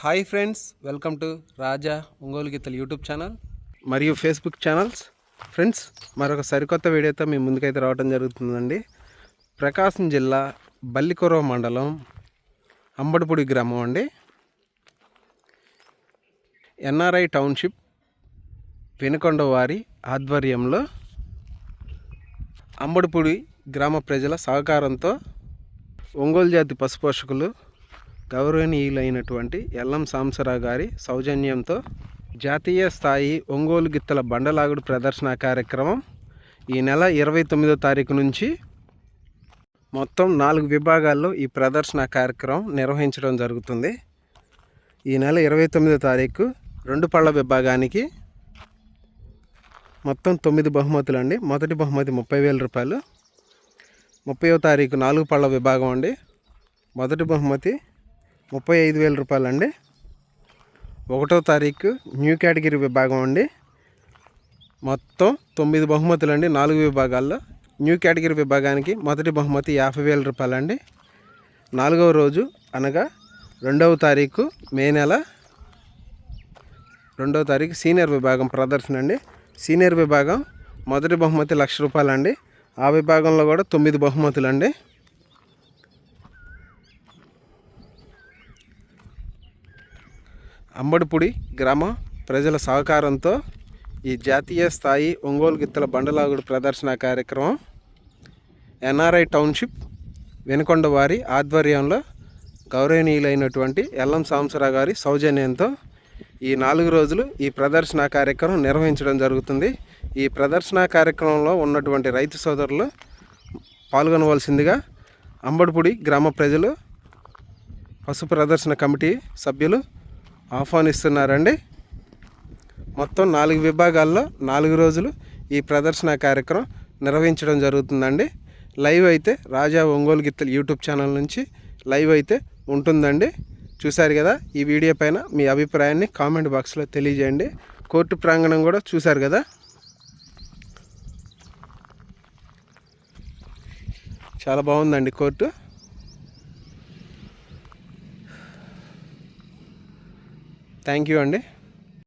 Hi friends, welcome to రాజా ఒంగోలు గిత్తలు YouTube channel మరియు Facebook channels. Friends, మరొక సరికొత్త వీడియోతో మీ ముందుకైతే రావడం జరుగుతుందండి. ప్రకాశం జిల్లా బల్లికొరవ మండలం అంబడిపూడి గ్రామం అండి. ఎన్ఆర్ఐ టౌన్షిప్ వినుకొండ వారి ఆధ్వర్యంలో అంబడిపూడి గ్రామ ప్రజల సహకారంతో ఒంగోలు జాతి పశుపోషకులు గౌరవనీయులైనటువంటి ఎల్లం సాంబశివరావు గారి సౌజన్యంతో జాతీయ స్థాయి ఒంగోలు గిత్తల బండలాగుడు ప్రదర్శన కార్యక్రమం ఈ నెల 29వ తారీఖు నుంచి మొత్తం 4 విభాగాల్లో ఈ ప్రదర్శన కార్యక్రమం నిర్వహించడం జరుగుతుంది. ఈ నెల 29వ తారీఖు 2 పళ్ళ విభాగానికి మొత్తం 9 బహుమతులు అండి. మొదటి బహుమతి 30,000 రూపాయలు. 30వ తారీఖు 4 పళ్ళ విభాగం అండి. మొదటి బహుమతి 35,000 రూపాయలు అండి. 1వ తారీఖు న్యూ కేటగిరీ విభాగం అండి. మొత్తం 9 బహుమతులు అండి. 4 విభాగాల్లో న్యూ కేటగిరీ విభాగానికి మొదటి బహుమతి 50,000 రూపాయలు అండి. 4వ రోజు అనగా 2వ తారీఖు మే నెల 2వ తారీఖు సీనియర్ విభాగం ప్రదర్శన అండి. సీనియర్ విభాగం మొదటి బహుమతి 1,00,000 రూపాయలు అండి. ఆ విభాగంలో కూడా 9 బహుమతులు అండి. అంబడిపూడి గ్రామ ప్రజల సహకారంతో ఈ జాతీయ స్థాయి ఒంగోలు గిత్తల బండలాగుడు ప్రదర్శన కార్యక్రమం ఎన్ఆర్ఐ టౌన్షిప్ వినుకొండ వారి ఆధ్వర్యంలో గౌరవనీయులైనటువంటి ఎల్లం సాంబశివరావు గారి సౌజన్యంతో ఈ 4 రోజులు ఈ ప్రదర్శన కార్యక్రమం నిర్వహించడం జరుగుతుంది. ఈ ప్రదర్శన కార్యక్రమంలో ఉన్నటువంటి రైతు సోదరులు పాల్గొనవలసిందిగా అంబడిపూడి గ్రామ ప్రజలు పశు ప్రదర్శన కమిటీ సభ్యులు ఆహ్వానిస్తున్నారండి. మొత్తం 4 విభాగాల్లో 4 రోజులు ఈ ప్రదర్శన కార్యక్రమం నిర్వహించడం జరుగుతుందండి. లైవ్ అయితే రాజా ఒంగోలు గిత్తలు యూట్యూబ్ ఛానల్ నుంచి లైవ్ అయితే ఉంటుందండి. చూశారు కదా. ఈ వీడియో పైన మీ అభిప్రాయాన్ని కామెంట్ బాక్స్లో తెలియజేయండి. కోర్టు ప్రాంగణం కూడా చూశారు కదా. చాలా బాగుందండి కోర్టు. థ్యాంక్ యూ అండి.